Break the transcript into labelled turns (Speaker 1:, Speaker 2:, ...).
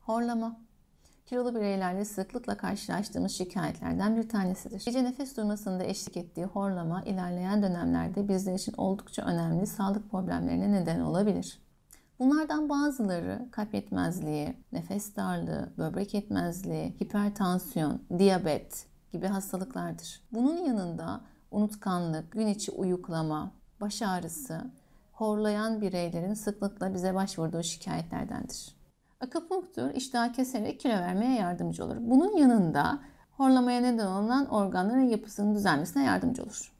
Speaker 1: Horlama. Kilolu bireylerle sıklıkla karşılaştığımız şikayetlerden bir tanesidir. Gece nefes durmasında eşlik ettiği horlama ilerleyen dönemlerde bizler için oldukça önemli sağlık problemlerine neden olabilir. Bunlardan bazıları kalp yetmezliği, nefes darlığı, böbrek yetmezliği, hipertansiyon, diyabet gibi hastalıklardır. Bunun yanında unutkanlık, gün içi uyuklama, baş ağrısı, horlayan bireylerin sıklıkla bize başvurduğu şikayetlerdendir. Akupunktur iştahı keserek kilo vermeye yardımcı olur. Bunun yanında horlamaya neden olan organların yapısının düzelmesine yardımcı olur.